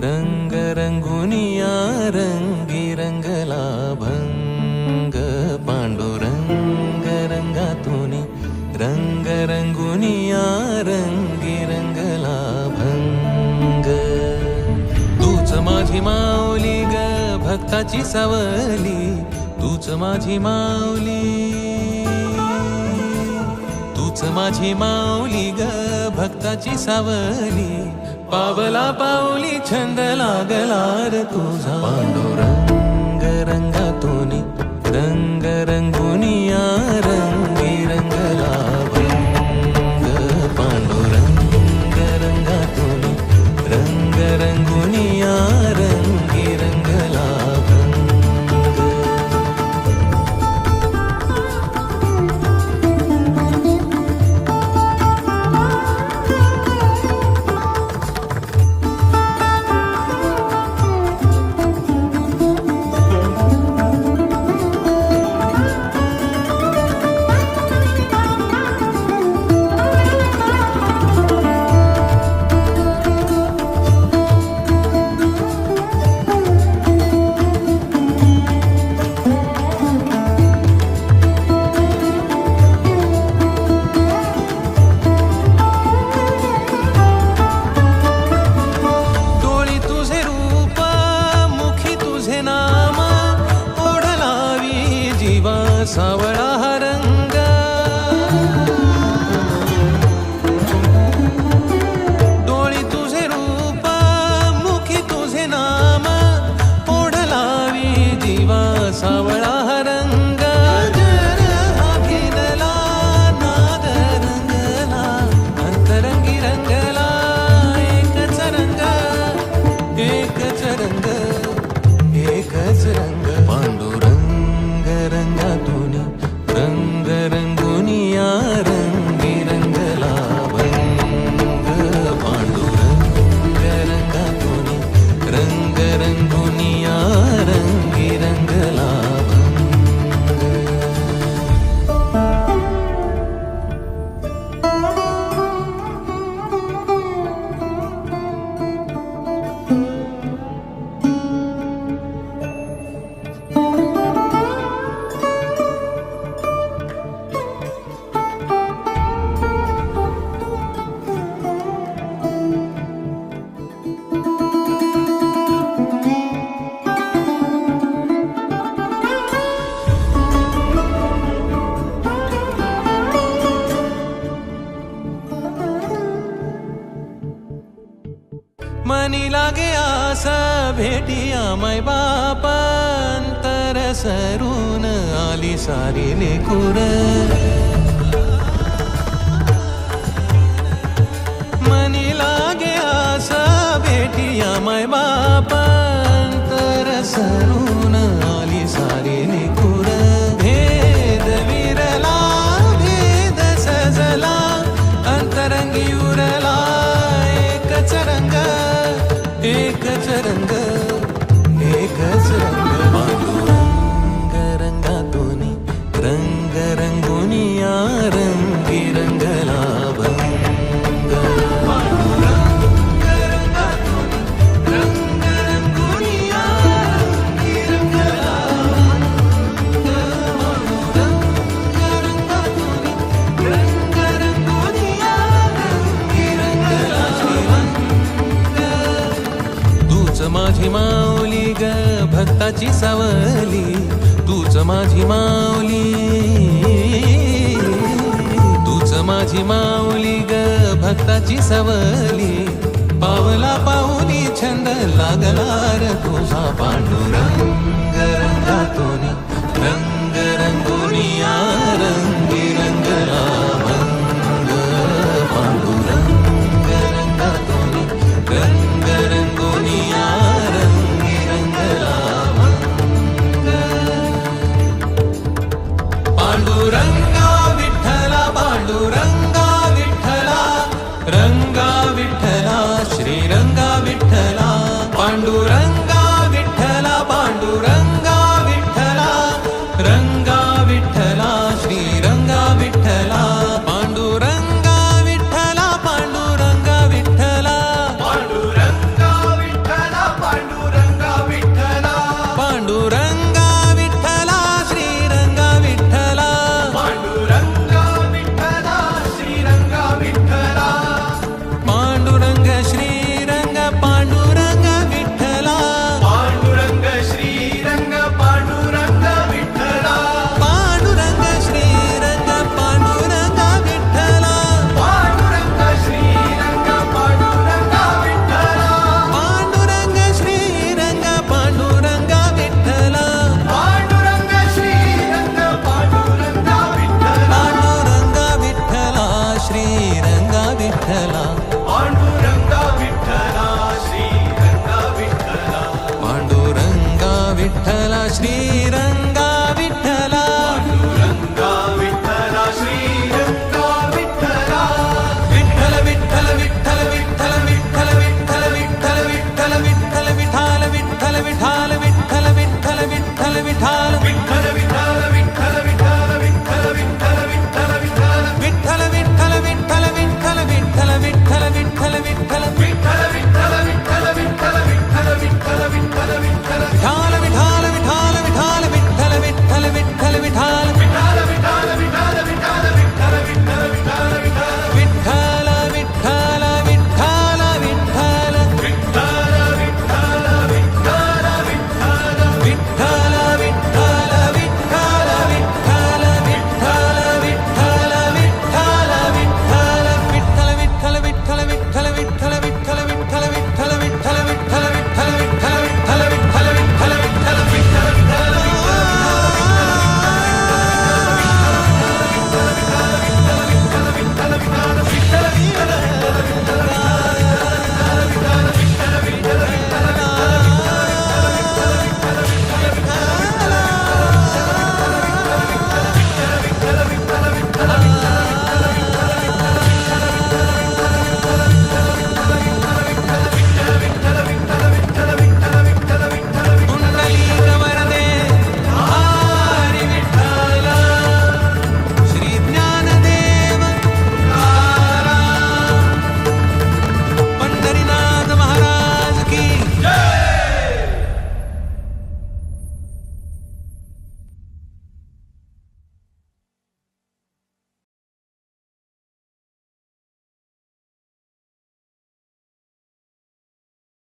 रंग रंगुनिया रंगी रंगला भंग पांडुरंग रंगातुनी रंग रंगुनिया रंगी रंगला भंग तूच माझी माऊली ग भक्ताची सावली तूच माझी माऊली तूच माझी माऊली ग भक्ताची सावली पावला पाऊली छंद लागला रे तुझा पांडुरंग रंगातुनी रंग रंगुनिया रंगी रंगला भंग पांडुरंग रंगातुनी रंग रंगुनिया रंगी रंगला सावळा हा रंग डोळी तुझे रूप मुखी तुझे नाम ओढ लावी जीवा सावळा हा रंग हा भिनला नाद रंगला अंतरंगी रंगला एकच रंग एकच रंग एकच रंग पांडुरंग रंगातुनी रंग रंगुनिया रंगी रंगला भंग पांडुरंग रंगातुनी रंग रंगुनिया रंगी रंगला मनी लागे आस भेटिया मै बाप अंतर सरून आली सारी लेकुर मनी लागे आस भेटिया मै बाप अंतर सरून आली सारी लेकुर भेद विरला भेद सजला अंतरंगी उरला एकच रंग एकच रंग एकच रंग पांडुरंग रंगातुनी रंग रंगुनिया रंगी रंगला भंग पांडुरंग रंगातुनी रंग रंगुनिया रंगी रंगला पांडुरंग रंगातुनी रंग रंगुनिया रंगी रंगला तूच माझी माऊली ग भक्ताची सावली तूच माझी माऊली माझी माऊली ग भक्ताची सवली पावला पाऊली छंद लागला र तुझा पांडुरंग रंगातोनी रंग रंगोनिया रंगी रंगला भंग पांडुरंग रंगातोनी रंग रंगोनिया रंगी रंगला भंग पांडुरंगा विठ्ठला पांडुरंगा विठ्ठला रंगा विठ्ठला श्रीरंगा विठ्ठला पांडुरंगा विठ्ठला पांडुरंगा विठ्ठला रंगा विठ्ठला श्रीरंगा विठ्ठला पांडुरंगा विठ्ठला पांडुरंगा विठ्ठला पांडुरंगा विठ्ठला पांडुरंगा विठ्ठला पांडुरंगा विठ्ठला श्रीरंगा विठ्ठला पांडुरंगा विठ्ठला श्रीरंगा विठ्ठला पांडुरंग श्रीरंग पांडुरंग विठ्ठला पांडुरंग श्रीरंग पांडुरंग विठ्ठला पांडुरंग श्रीरंग पांडुरंग विठ्ठला पांडुरंग श्रीरंग पांडुरंग विठ्ठला पांडुरंग श्रीरंग पांडुरंग विठ्ठला पांडुरंग श्रीरंग पांडुरंग विठ्ठला पांडुरंग विठ्ठला श्रीरंग विठ्ठला पांडुरंग विठ्ठला श्रीरंग विठ्ठला पांडुरंग विठ्ठला श्री